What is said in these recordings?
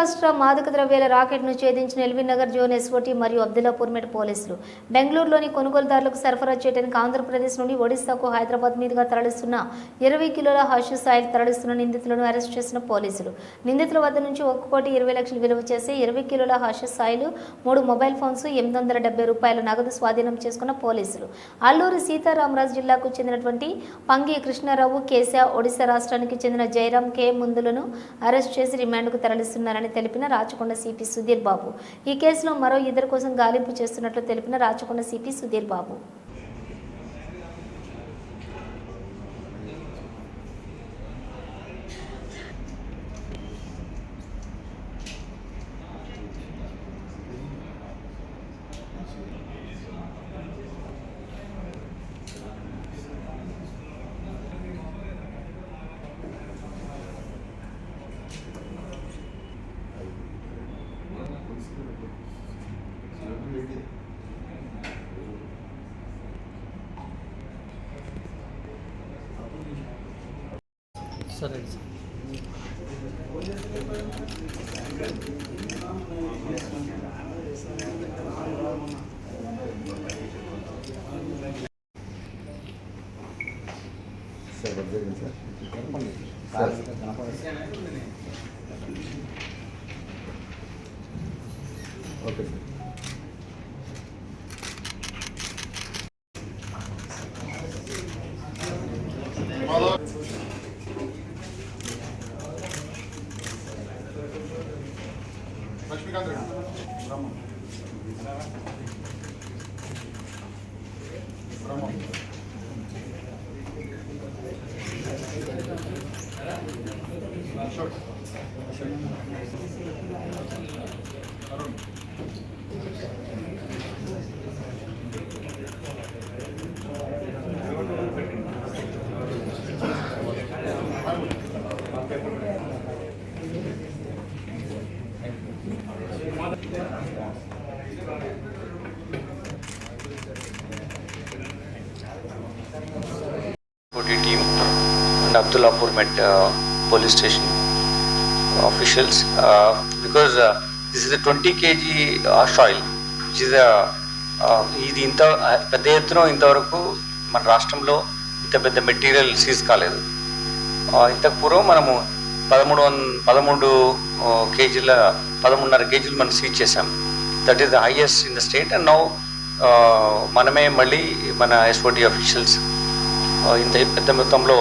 రాష్ట్ర మాదక ద్రవ్యాల రాకెట్ను ఛేదించిన ఎల్బీనగర్ జోన్ ఎస్ఓటీ మరియు అబ్దుల్లాపూర్మెట్ పోలీసులు. బెంగళూరులోని కొనుగోలుదారులకు సరఫరా చేయడానికి ఆంధ్రప్రదేశ్ నుండి ఒడిశాకు హైదరాబాద్ మీదుగా తరలిస్తున్న 20 కిలోల హషీష్ ఆయిల్ తరలిస్తున్న నిందితులను అరెస్ట్ చేసిన పోలీసులు. నిందితుల వద్ద నుంచి 1,20,00,000 విలువ చేసే 20 కిలోల హషీష్ ఆయిల్, 3 మొబైల్ ఫోన్స్, 870 రూపాయల నగదు స్వాధీనం చేసుకున్న పోలీసులు. అల్లూరి సీతారామరాజు జిల్లాకు చెందినటువంటి పంగి కృష్ణారావు, కేశా, ఒడిశా రాష్ట్రానికి చెందిన జయరాం కే ముందులను అరెస్ట్ చేసి రిమాండ్కు తరలిస్తున్నారని తెలిపిన రాచకొండ సిపి సుధీర్ బాబు. ఈ కేసులో మరో 2 కోసం గాలింపు చేస్తున్నట్లు తెలిపిన రాచకొండ సిపి సుధీర్ బాబు. సరే okay Lakshmikanth team and Abdullapurmet police station officials because this is a 20 kg ash oil which is ఇది ఇంత పెద్ద ఎత్తున ఇంతవరకు మన రాష్ట్రంలో ఇంత పెద్ద మెటీరియల్ సీజ్ కాలేదు. ఇంతకు పూర్వం మనము 13.5 కేజీలు మనం సీజ్ చేసాం. That is the highest in the state. And now మనమే మళ్ళీ మన ఎస్ఓటీ అఫీషియల్స్ ఇంత పెద్ద మొత్తంలో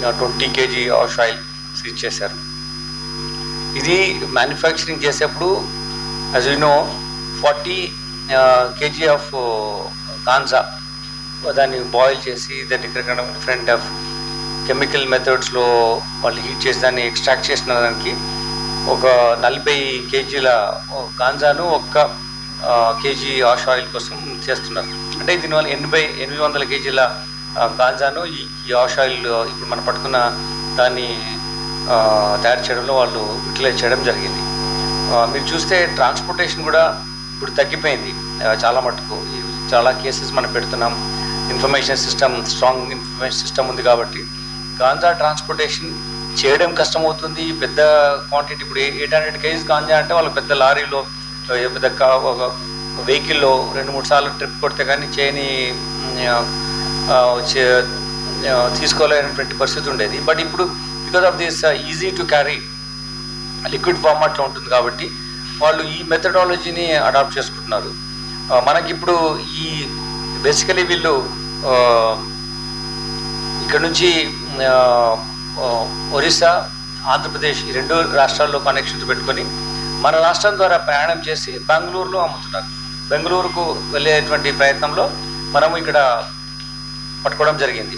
20 kg ఆష్ ఆయిల్ సీజ్ చేశారు. ఇది మ్యానుఫ్యాక్చరింగ్ చేసేప్పుడు as you know 40 kg of ganja దాన్ని బాయిల్ చేసి దాన్ని డిఫరెంట్ ఆఫ్ కెమికల్ మెథడ్స్లో వాళ్ళు హీట్ చేసి దాన్ని ఎక్స్ట్రాక్ట్ చేసిన దానికి ఒక 40 kgల గాంజాను 1 kg ఆష్ ఆయిల్ కోసం చేస్తున్నారు. అంటే దీనివల్ల 800 kgల గాంజాను ఈ ఆష్ ఆయిల్ ఇప్పుడు మనం పట్టుకున్న దాన్ని తయారు చేయడంలో వాళ్ళు యూటిలైజ్ చేయడం జరిగింది. మీరు చూస్తే ట్రాన్స్పోర్టేషన్ కూడా ఇప్పుడు తగ్గిపోయింది చాలా మటుకు. చాలా కేసెస్ మనం పెడుతున్నాం. స్ట్రాంగ్ ఇన్ఫర్మేషన్ సిస్టమ్ ఉంది కాబట్టి గాంజా ట్రాన్స్పోర్టేషన్ చేయడం కష్టమవుతుంది. పెద్ద క్వాంటిటీ ఇప్పుడు 800 kgs గాంజా అంటే వాళ్ళు పెద్ద లారీలో పెద్ద ఒక వెహికల్లో 2-3 సార్లు ట్రిప్ కొడితే కానీ చేయని తీసుకోలేనటువంటి పరిస్థితి ఉండేది. బట్ ఇప్పుడు because of this easy to carry liquid ఫార్మాట్లో ఉంటుంది కాబట్టి వాళ్ళు ఈ మెథడాలజీని అడాప్ట్ చేసుకుంటున్నారు. మనకి ఇప్పుడు ఈ బేసికలీ వీళ్ళు ఇక్కడ నుంచి ఒరిస్సా, ఆంధ్రప్రదేశ్ ఈ 2 రాష్ట్రాల్లో కనెక్షన్స్ పెట్టుకొని మన రాష్ట్రం ద్వారా ప్రయాణం చేసి బెంగళూరులో అమ్ముతున్నారు. బెంగళూరుకు వెళ్ళేటువంటి ప్రయత్నంలో మనము ఇక్కడ పట్టుకోవడం జరిగింది.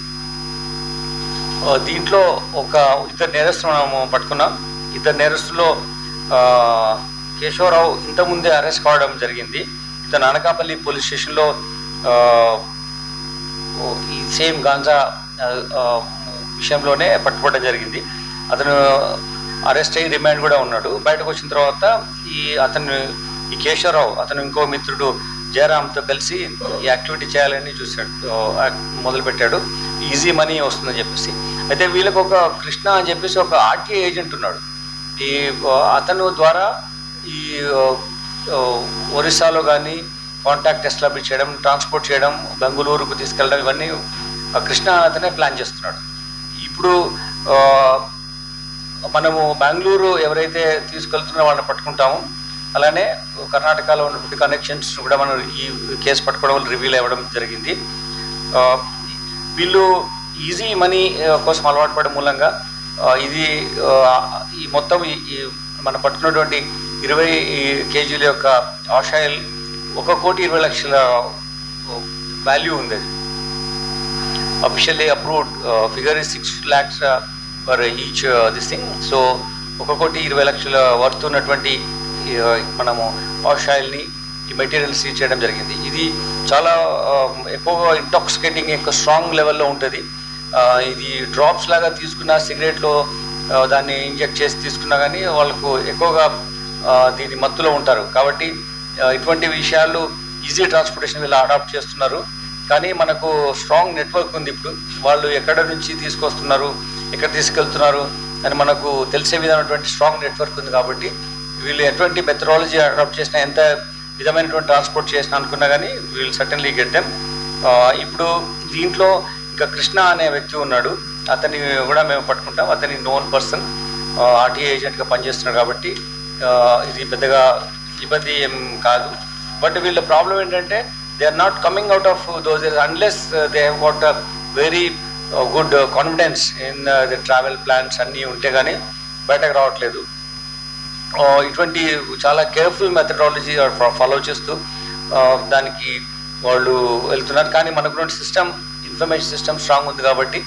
దీంట్లో ఒక 2 నేరస్తులు మనము పట్టుకున్నాం. 2 నేరస్తుల్లో కేశవరావు ఇంతకుముందే అరెస్ట్ కావడం జరిగింది. ఇతను అనకాపల్లి పోలీస్ స్టేషన్లో ఈ సేమ్ గాంజా విషయంలోనే పట్టుకోవడం జరిగింది. అతను అరెస్ట్ అయ్యి రిమాండ్ కూడా ఉన్నాడు. బయటకు వచ్చిన తర్వాత ఈ కేశవరావు అతను ఇంకో మిత్రుడు జయరామ్తో కలిసి ఈ యాక్టివిటీ చేయాలని మొదలుపెట్టాడు. ఈజీ మనీ వస్తుందని చెప్పేసి. అయితే వీళ్ళకి ఒక కృష్ణ అని చెప్పేసి ఒక ఆర్టీఐ ఏజెంట్ ఉన్నాడు. ఈ అతను ద్వారా ఈ ఒరిస్సాలో కానీ కాంటాక్ట్ ఎస్టాబ్లిష్ చేయడం, ట్రాన్స్పోర్ట్ చేయడం, బెంగళూరుకు తీసుకెళ్ళడం, ఇవన్నీ కృష్ణ అతనే ప్లాన్ చేస్తున్నాడు. ఇప్పుడు మనము బెంగళూరు ఎవరైతే తీసుకెళ్తున్నారో వాళ్ళని పట్టుకుంటామో, అలానే కర్ణాటకలో ఉన్నటువంటి కనెక్షన్స్ కూడా మనం ఈ కేసు పట్టుకోవడం వల్ల రివీల్ అవ్వడం జరిగింది. వీళ్ళు ఈజీ మనీ కోసం అలవాటు పడే మూలంగా ఇది ఈ మొత్తం ఈ మనం పట్టుకున్నటువంటి 20 కేజీల యొక్క ఆషాయిల్ 1,20,00,000 వాల్యూ ఉంది. అది officially approved figure is 6 lakhs for each this thing. So 1,20,00,000 worth ఉన్నటువంటి మనము ఆషాయిల్ని ఈ మెటీరియల్ సీజ్ చేయడం జరిగింది. ఇది చాలా ఎక్కువగా ఇంటాక్సికేటింగ్, ఎక్కువ స్ట్రాంగ్ లెవెల్లో ఉంటుంది. ఇది డ్రాప్స్ లాగా తీసుకున్న సిగరెట్లో దాన్ని ఇంజెక్ట్ చేసి తీసుకున్నా కానీ వాళ్ళకు ఎక్కువగా దీని మత్తులో ఉంటారు. కాబట్టి ఇటువంటి విషయాలు ఈజీ ట్రాన్స్పోర్టేషన్ వీళ్ళు అడాప్ట్ చేస్తున్నారు. కానీ మనకు స్ట్రాంగ్ నెట్వర్క్ ఉంది. ఇప్పుడు వాళ్ళు ఎక్కడ నుంచి తీసుకొస్తున్నారు, ఎక్కడ తీసుకెళ్తున్నారు అని మనకు తెలిసే విధమైనటువంటి స్ట్రాంగ్ నెట్వర్క్ ఉంది. కాబట్టి వీళ్ళు ఎటువంటి మెథడాలజీ అడాప్ట్ చేసినా, ఎంత విధమైనటువంటి ట్రాన్స్పోర్ట్ చేసినా అనుకున్నా కానీ వీళ్ళు సర్టన్లీ గెట్ దెమ్. ఇప్పుడు దీంట్లో ఇంకా కృష్ణ అనే వ్యక్తి ఉన్నాడు, అతన్ని కూడా మేము పట్టుకుంటాం. అతని నోన్ పర్సన్, ఆర్టీఏ ఏజెంట్గా పనిచేస్తున్నాడు. కాబట్టి ఇది పెద్దగా ఇబ్బంది ఏం కాదు. బట్ వీళ్ళ ప్రాబ్లం ఏంటంటే they are not coming out of those areas unless they have got a very good confidence in the travel plans అన్నీ ఉంటే కానీ బయటకు రావట్లేదు. ఇటువంటి చాలా కేర్ఫుల్ మెథడాలజీ ఫాలో చేస్తూ దానికి వాళ్ళు వెళ్తున్నారు. కానీ మనకు సిస్టమ్, ఇన్ఫర్మేషన్ సిస్టమ్ స్ట్రాంగ్ ఉంది కాబట్టి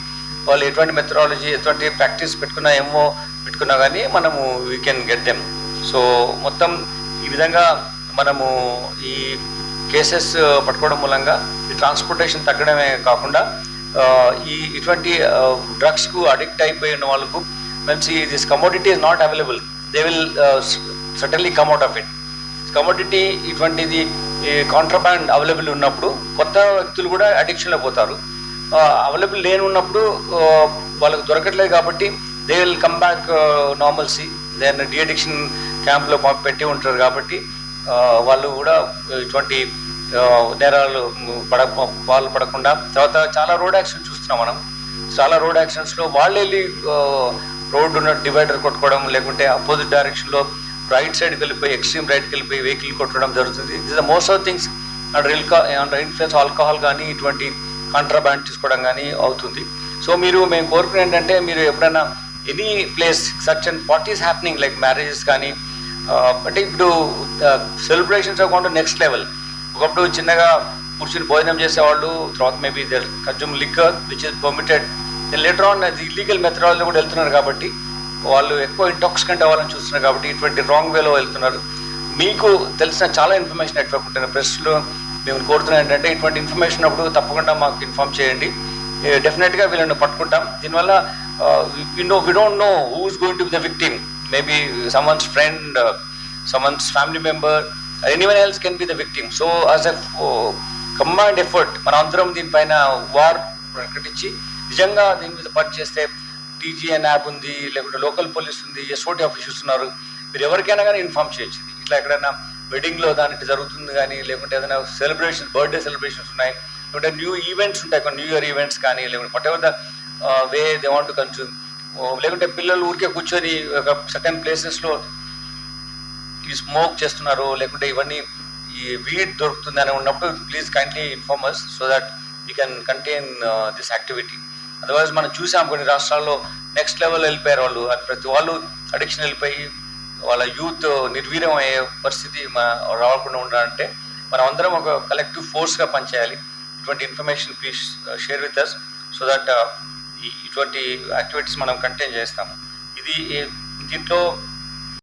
వాళ్ళు ఎటువంటి మెథడాలజీ, ఎటువంటి ప్రాక్టీస్ పెట్టుకున్నా, ఏమో పెట్టుకున్నా కానీ మనము we can get them. So మొత్తం ఈ విధంగా మనము ఈ కేసెస్ పట్టుకోవడం మూలంగా ఈ ట్రాన్స్పోర్టేషన్ తగ్గడమే కాకుండా ఇటువంటి డ్రగ్స్కు అడిక్ట్ అయిపోయి ఉన్న వాళ్ళకు మంచి this commodity is not available, they will certainly come out of it. Commodity ఇటువంటిది కాంట్రాబ్యాండ్ అవైలబుల్ ఉన్నప్పుడు కొత్త వ్యక్తులు కూడా అడిక్షన్లో పోతారు. అవైలబుల్ లేని ఉన్నప్పుడు వాళ్ళకు దొరకట్లేదు కాబట్టి they will come back normalcy. Then deaddiction క్యాంప్లో పెట్టి ఉంటారు కాబట్టి వాళ్ళు కూడా ఇటువంటి నేరాలు పాల్పడకుండా. తర్వాత చాలా రోడ్ యాక్సిడెంట్స్ చూస్తున్నాం మనం. చాలా రోడ్ యాక్సిడెంట్స్లో వాళ్ళు వెళ్ళి రోడ్డు ఉన్న డివైడర్ కొట్టుకోవడం, లేకుంటే అపోజిట్ డైరెక్షన్లో రైట్ సైడ్కి వెళ్ళిపోయి, ఎక్స్ట్రీమ్ రైట్కి వెళ్ళిపోయి వెహికల్ కొట్టడం జరుగుతుంది. This the most of things under influence alcohol కానీ ఇటువంటి కాంట్రాబ్యాండ్ తీసుకోవడం కానీ అవుతుంది. సో మేము కోరుకునే ఏంటంటే, మీరు ఎప్పుడైనా any place such and parties happening like marriages కానీ, అంటే ఇప్పుడు సెలబ్రేషన్స్ అకౌంట్ నెక్స్ట్ లెవెల్. ఒకప్పుడు చిన్నగా కూర్చుని భోజనం చేసేవాళ్ళు, తర్వాత maybe they consume liquor which is permitted. Later on అది ఇల్లీగల్ మెథడాలజీ కూడా వెళ్తున్నారు కాబట్టి వాళ్ళు ఎక్కువ ఇంటాక్సికెంట్ అవ్వాలని చూస్తున్నారు. కాబట్టి ఇటువంటి రాంగ్ వేలో వెళ్తున్నారు. మీకు తెలిసిన చాలా ఇన్ఫర్మేషన్ నెట్వర్క్ ఉంటుంది ప్రెస్లో. మేము కోరుతున్నాం ఏంటంటే, ఇటువంటి ఇన్ఫర్మేషన్ అప్పుడు తప్పకుండా మాకు ఇన్ఫార్మ్ చేయండి. డెఫినెట్గా వీళ్ళని పట్టుకుంటాం. దీనివల్ల we don't know who is going to be the victim. Maybe someone's friend, someone's family member, anyone else can be the victim. So as a combined effort, మనం అందరం దీనిపైన వార్ ప్రకటించి నిజంగా దీని మీద పనిచేస్తే టీజీఎన్ యాప్ ఉంది, లేకుంటే లోకల్ పోలీస్ ఉంది, ఎస్ఓటీ ఆఫీసర్స్ ఉన్నారు. మీరు ఎవరికైనా కానీ ఇన్ఫార్మ్ చేయొచ్చు. ఇట్లా ఎక్కడైనా వెడ్డింగ్లో దానికి జరుగుతుంది కానీ, లేకుంటే ఏదైనా సెలబ్రేషన్, బర్త్డే సెలబ్రేషన్స్ ఉన్నాయి, లేకుంటే న్యూ ఈవెంట్స్ ఉంటాయి, కొన్ని న్యూ ఇయర్ ఈవెంట్స్ కానీ, లేకుంటే what ever the way they want to consume, లేకుంటే పిల్లలు ఊరికే కూర్చొని ఒక సర్టెన్ ప్లేసెస్లో ఈ స్మోక్ చేస్తున్నారు, లేకుంటే ఇవన్నీ ఈ వీడ్ దొరుకుతుంది అని ఉన్నప్పుడు please kindly inform us so that we can contain this activity. Otherwise మనం చూసాం కొన్ని రాష్ట్రాల్లో నెక్స్ట్ లెవెల్ వెళ్ళిపోయారు వాళ్ళు. ప్రతి వాళ్ళు అడిక్షన్ వెళ్ళిపోయి వాళ్ళ యూత్ నిర్వీర్యం అయ్యే పరిస్థితి రాకుండా ఉండాలంటే మనం అందరం ఒక కలెక్టివ్ ఫోర్స్గా పనిచేయాలి. ఇటువంటి information please share with us so that ఇటువంటి యాక్టివిటీస్ మనం కంటైన్ చేస్తాము. దీంట్లో